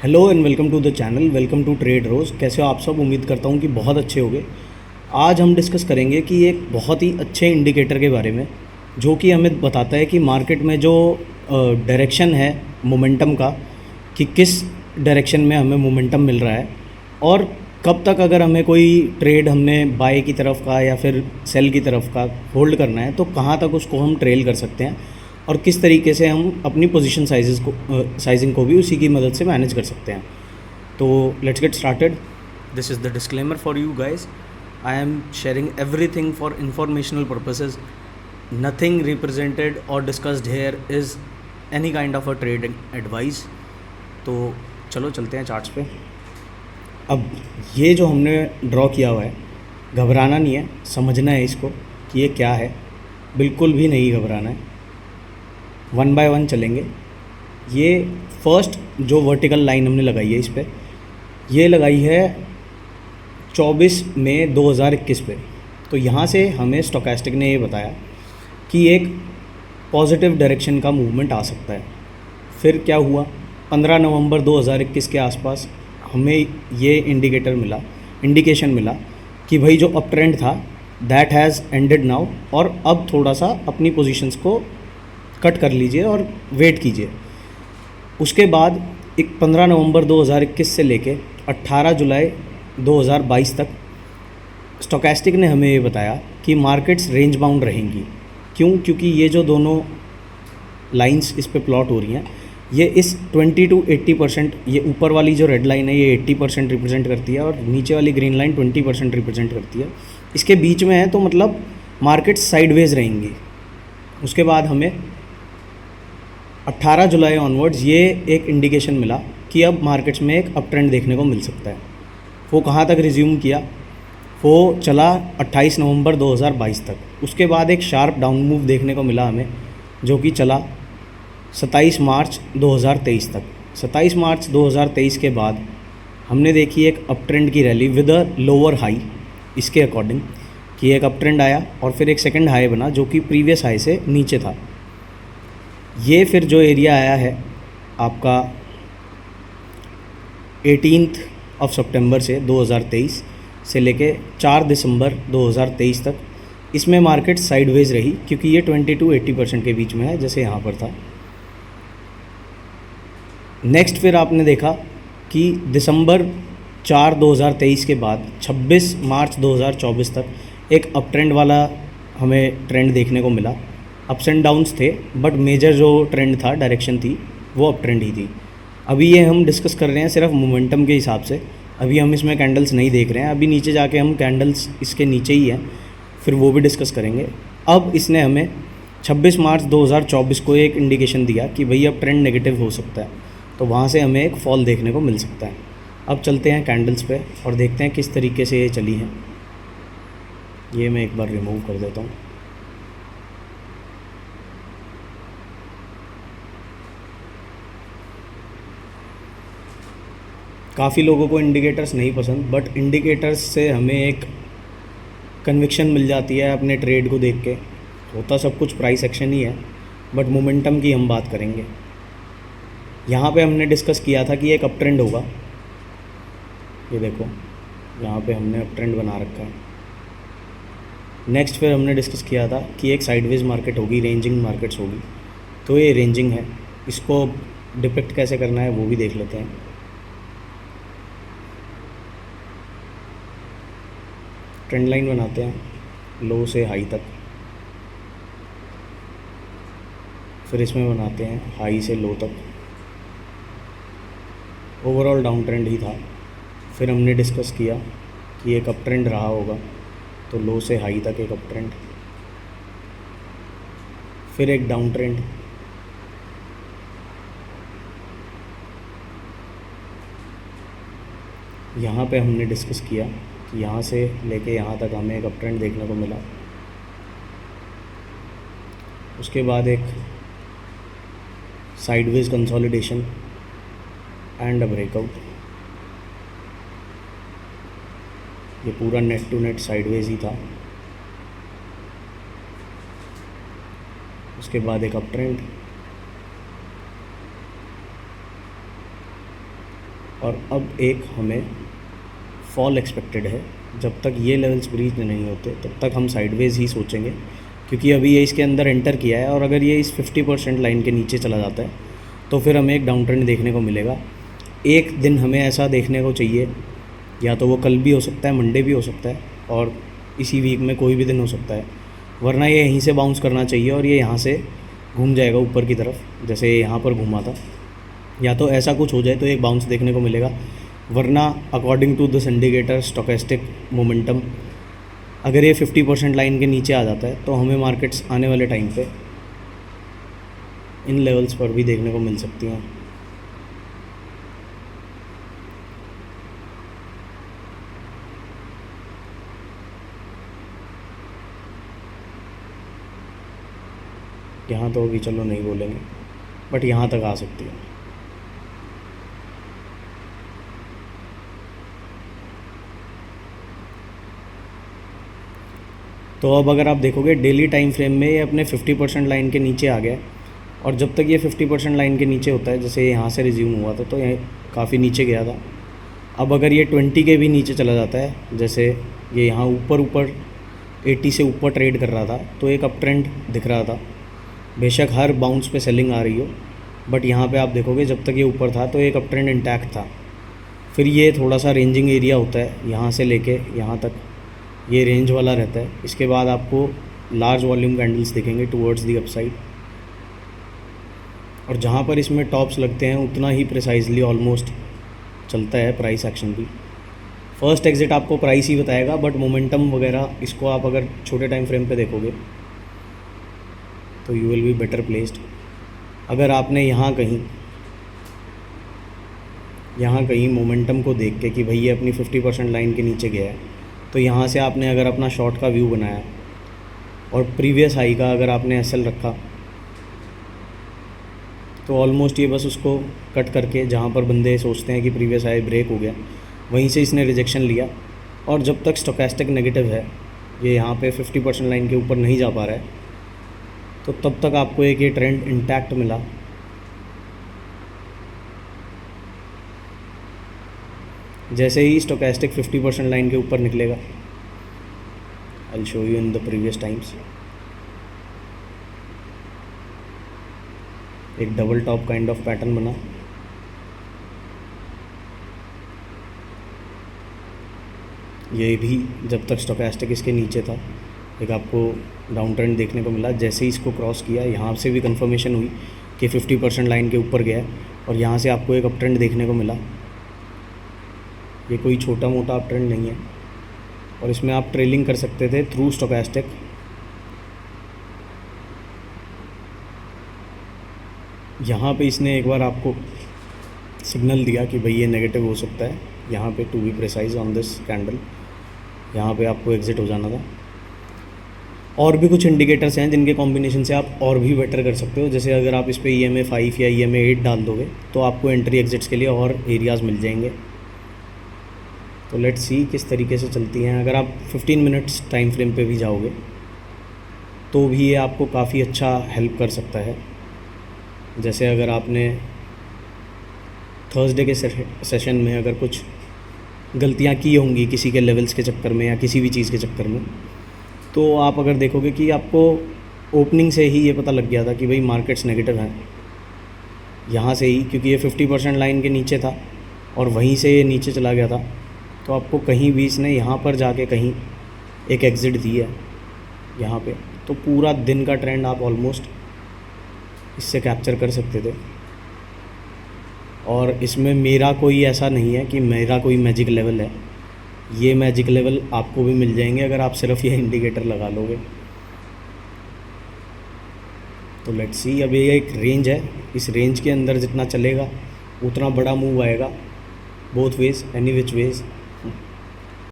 Hello and welcome to the channel. Welcome to trade rose. कैसे हो आप सब? उम्मीद करता हूँ कि बहुत अच्छे होंगे। आज हम डिस्कस करेंगे कि एक बहुत ही अच्छे इंडिकेटर के बारे में जो कि हमें बताता है कि मार्केट में जो डायरेक्शन है मोमेंटम का, कि किस डायरेक्शन में हमें मोमेंटम मिल रहा है और कब तक अगर हमें कोई ट्रेड हमने बाय की तरफ का या फिर सेल की तरफ का होल्ड करना है तो कहाँ तक उसको हम ट्रेल कर सकते हैं और किस तरीके से हम अपनी पोजीशन साइजिंग को भी उसी की मदद से मैनेज कर सकते हैं। तो let's get started. This is the disclaimer for you guys. I am sharing everything for informational purposes. Nothing represented और discussed here is any kind of a trading advice. तो चलो चलते हैं चार्ट्स पे। अब ये जो हमने ड्रॉ किया हुआ है, घबराना नहीं है, समझना है इसको कि ये क्या है। बिल्कुल भी नहीं घबराना है, वन बाय वन चलेंगे। ये फर्स्ट जो वर्टिकल लाइन हमने लगाई है इस पर, ये लगाई है 24 मई 2021 पे। तो यहाँ से हमें स्टोकेस्टिक ने ये बताया कि एक पॉजिटिव डायरेक्शन का मूवमेंट आ सकता है। फिर क्या हुआ, 15 नवंबर 2021 के आसपास हमें ये इंडिकेशन मिला कि भाई जो अप ट्रेंड था दैट हैज़ एंडेड नाउ, और अब थोड़ा सा अपनी पोजीशंस को कट कर लीजिए और वेट कीजिए। उसके बाद 15 नवंबर 2021 से लेके 18 जुलाई 2022 तक स्टोकेस्टिक ने हमें ये बताया कि मार्केट्स रेंज बाउंड रहेंगी। क्यों? क्योंकि ये जो दोनों लाइंस इस पे प्लॉट हो रही हैं, ये इस 20 to 80%, ये ऊपर वाली जो रेड लाइन है ये 80% रिप्रेजेंट करती है और नीचे वाली ग्रीन लाइन 20% रिप्रेजेंट करती है। इसके बीच में है तो मतलब मार्केट्स साइडवेज रहेंगी। उसके बाद हमें 18 जुलाई ऑनवर्ड्स ये एक इंडिकेशन मिला कि अब मार्केट्स में एक अप ट्रेंड देखने को मिल सकता है। वो कहाँ तक रिज्यूम किया? वो चला 28 नवंबर 2022 तक। उसके बाद एक शार्प डाउन मूव देखने को मिला हमें, जो कि चला 27 मार्च 2023 तक। 27 मार्च 2023 के बाद हमने देखी एक अप ट्रेंड की rally with a lower high, इसके अकॉर्डिंग कि एक अप ट्रेंड आया और फिर एक सेकंड हाई बना जो कि प्रीवियस हाई से नीचे था। ये फिर जो एरिया आया है आपका 18 सितंबर से 2023 से लेके 4 दिसंबर 2023 तक, इसमें मार्केट साइडवेज रही क्योंकि ये 20 to 80% के बीच में है, जैसे यहाँ पर था। नेक्स्ट फिर आपने देखा कि दिसंबर 4 2023 के बाद 26 मार्च 2024 तक एक अप ट्रेंड वाला हमें ट्रेंड देखने को मिला। अप्स एंड डाउन्स थे बट मेजर जो ट्रेंड था, डायरेक्शन थी, वो अप ट्रेंड ही थी। अभी ये हम डिस्कस कर रहे हैं सिर्फ मोमेंटम के हिसाब से। अभी हम इसमें कैंडल्स नहीं देख रहे हैं। अभी नीचे जाके हम कैंडल्स इसके नीचे ही हैं, फिर वो भी डिस्कस करेंगे। अब इसने हमें 26 मार्च 2024 को एक इंडिकेशन दिया कि भाई अब ट्रेंड नेगेटिव हो सकता है, तो वहाँ से हमें एक फॉल देखने को मिल सकता है। अब चलते हैं कैंडल्स पे और देखते हैं किस तरीके से ये चली है। ये मैं एक बार रिमूव कर देता हूँ। काफ़ी लोगों को इंडिकेटर्स नहीं पसंद, बट इंडिकेटर्स से हमें एक कन्विक्शन मिल जाती है अपने ट्रेड को देख के। होता सब कुछ प्राइस एक्शन ही है, बट मोमेंटम की हम बात करेंगे। यहाँ पे हमने डिस्कस किया था कि एक अप ट्रेंड होगा। ये देखो, यहाँ पे हमने अप ट्रेंड बना रखा है। नेक्स्ट फिर हमने डिस्कस किया था कि एक साइडवेज मार्केट होगी, रेंजिंग मार्केट्स होगी। तो ये रेंजिंग है, इसको डिपिक्ट कैसे करना है वो भी देख लेते हैं। ट्रेंड लाइन बनाते हैं लो से हाई तक, फिर इसमें बनाते हैं हाई से लो तक। ओवरऑल डाउन ट्रेंड ही था। फिर हमने डिस्कस किया कि एक अप ट्रेंड रहा होगा, तो लो से हाई तक एक अप ट्रेंड, फिर एक डाउन ट्रेंड, यहाँ पे हमने डिस्कस किया कि यहाँ से लेके यहाँ तक हमें एक अप ट्रेंड देखने को मिला। उसके बाद एक sideways consolidation and a breakout. ये पूरा नेट टू नेट साइडवेज ही था। उसके बाद एक अप ट्रेंड, और अब एक हमें फॉल एक्सपेक्टेड है। जब तक ये लेवल्स ब्रीच नहीं होते तब तक हम साइडवेज ही सोचेंगे, क्योंकि अभी ये इसके अंदर एंटर किया है और अगर ये इस 50% लाइन के नीचे चला जाता है तो फिर हमें एक डाउन ट्रेंड देखने को मिलेगा। एक दिन हमें ऐसा देखने को चाहिए, या तो वो कल भी हो सकता है, मंडे भी हो सकता है, और इसी वीक में कोई भी दिन हो सकता है, वरना ये यहीं से बाउंस करना चाहिए और ये यहाँ से घूम जाएगा ऊपर की तरफ, जैसे यहाँ पर घूमा था। या तो ऐसा कुछ हो जाए तो एक बाउंस देखने को मिलेगा, वरना according to this indicator stochastic momentum अगर ये 50% लाइन के नीचे आ जाता है तो हमें मार्केट्स आने वाले टाइम पे इन लेवल्स पर भी देखने को मिल सकती हैं। यहाँ तो अभी चलो नहीं बोलेंगे, बट यहाँ तक आ सकती है। तो अब अगर आप देखोगे डेली टाइम फ्रेम में ये अपने 50% लाइन के नीचे आ गया है, और जब तक ये 50% लाइन के नीचे होता है, जैसे यहाँ से रिज्यूम हुआ था तो ये काफ़ी नीचे गया था। अब अगर ये 20 के भी नीचे चला जाता है, जैसे ये यहाँ ऊपर 80 से ऊपर ट्रेड कर रहा था, तो एक अप ट्रेंड दिख रहा था। बेशक हर बाउंस पे सेलिंग आ रही हो, बट यहाँ पे आप देखोगे जब तक ये ऊपर था तो एक अप ट्रेंड इंटैक्ट था। फिर ये थोड़ा सा रेंजिंग एरिया होता है, यहाँ से लेके यहाँ तक ये रेंज वाला रहता है। इसके बाद आपको लार्ज वॉल्यूम कैंडल्स दिखेंगे टुवर्ड्स दी अपसाइड, और जहाँ पर इसमें टॉप्स लगते हैं उतना ही प्रिसाइजली ऑलमोस्ट चलता है प्राइस एक्शन भी। फर्स्ट एग्जिट आपको प्राइस ही बताएगा, बट मोमेंटम वगैरह इसको आप अगर छोटे टाइम फ्रेम पे देखोगे तो you will be better placed. अगर आपने यहाँ कहीं मोमेंटम को देख के कि भाई ये अपनी 50% लाइन के नीचे गया है, तो यहाँ से आपने अगर अपना शॉर्ट का व्यू बनाया और प्रीवियस हाई का अगर आपने एसएल रखा, तो ऑलमोस्ट ये बस उसको कट करके जहाँ पर बंदे सोचते हैं कि प्रीवियस हाई ब्रेक हो गया, वहीं से इसने रिजेक्शन लिया। और जब तक स्टोकेस्टिक नेगेटिव है, ये यहाँ पे 50% लाइन के ऊपर नहीं जा पा रहा है, तो तब तक आपको एक ये ट्रेंड इंटैक्ट मिला। जैसे ही स्टोकेस्टिक 50% लाइन के ऊपर निकलेगा, I will show you in the previous times, एक double top kind of pattern बना। ये भी जब तक स्टोकेस्टिक इसके नीचे था, एक आपको डाउन ट्रेंड देखने को मिला। जैसे ही इसको क्रॉस किया, यहाँ से भी कंफर्मेशन हुई कि 50% लाइन के ऊपर गया है, और यहाँ से आपको एक अप ट्रेंड देखने को मिला। ये कोई छोटा मोटा अप ट्रेंड नहीं है, और इसमें आप ट्रेलिंग कर सकते थे थ्रू स्टोकेस्टिक। यहाँ पे इसने एक बार आपको सिग्नल दिया कि भाई ये नेगेटिव हो सकता है, यहाँ पे to be precise on this candle, यहाँ पे आपको एग्जिट हो जाना था। और भी कुछ इंडिकेटर्स हैं जिनके कॉम्बिनेशन से आप और भी बेटर कर सकते हो। जैसे अगर आप इस पर EMA 5 या EMA 8 डाल दोगे तो आपको एंट्री एग्जिट्स के लिए और एरियाज़ मिल जाएंगे। तो लेट्स सी किस तरीके से चलती हैं। अगर आप 15 मिनट्स टाइम फ्रेम पे भी जाओगे तो भी ये आपको काफ़ी अच्छा हेल्प कर सकता है। जैसे अगर आपने थर्सडे के सेशन में अगर कुछ गलतियां की होंगी किसी के लेवल्स के चक्कर में या किसी भी चीज़ के चक्कर में, तो आप अगर देखोगे कि आपको ओपनिंग से ही ये पता लग गया था कि भाई मार्केट्स नेगेटिव हैं यहाँ से ही, क्योंकि ये 50% लाइन के नीचे था और वहीं से ये नीचे चला गया था। तो आपको कहीं भी इसने यहाँ पर जाके कहीं एक एग्ज़िट दी है यहाँ पे, तो पूरा दिन का ट्रेंड आप ऑलमोस्ट इससे कैप्चर कर सकते थे। और इसमें मेरा कोई ऐसा नहीं है कि मेरा कोई मैजिक लेवल है, ये मैजिक लेवल आपको भी मिल जाएंगे अगर आप सिर्फ ये इंडिकेटर लगा लोगे। तो लेट्स सी, अब ये एक रेंज है, इस रेंज के अंदर जितना चलेगा उतना बड़ा मूव आएगा, both ways, any which ways.